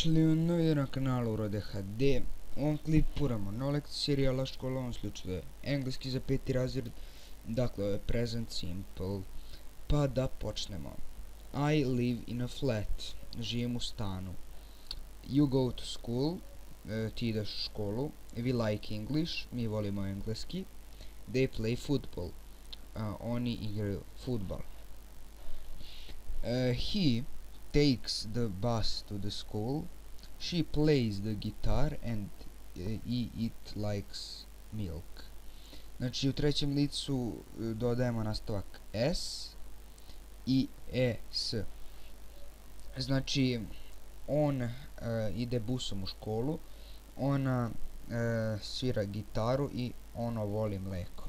Dobrodošli u novi video na kanalu Rode HD. U ovom klipu uramo na lekciji serijala škola, u ovom slučaju je engleski za 5. razred, dakle ovo je present simple. Pa da počnemo. I live in a flat, živim u stanu. You go to school, ti ideš u školu. We like English, mi volimo engleski. They play football, oni igraju futbal. He takes the bus to the school. She plays the guitar and it likes milk. Znači u trećem licu dodajemo nastavak s i s. Znači on ide busom u školu, ona svira gitaru i ono voli mleko.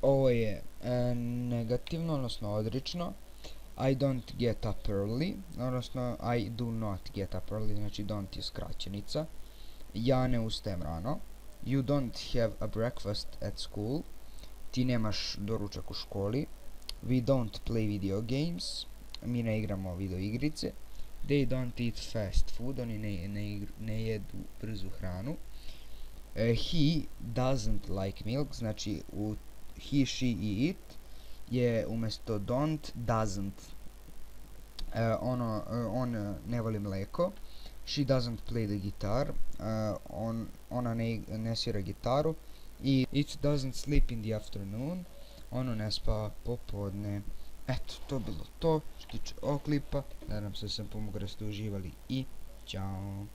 Ovo je negativno, odnosno odrično. I don't get up early, odnosno I do not get up early, znači don't je skraćenica. Ja ne ustajem rano. You don't have a breakfast at school, ti nemaš doručak u školi. We don't play video games, mi ne igramo video igrice. They don't eat fast food, oni ne jedu brzu hranu. He doesn't like milk, znači u he, she i it je umjesto don't, doesn't. On ne voli mleko. She doesn't play the guitar, ona ne svira gitaru. I it doesn't sleep in the afternoon, ono ne spava popodne. Eto, to bilo to što se tiče ovog klipa. Nadam se da sam pomogao, da ste uživali i ćao.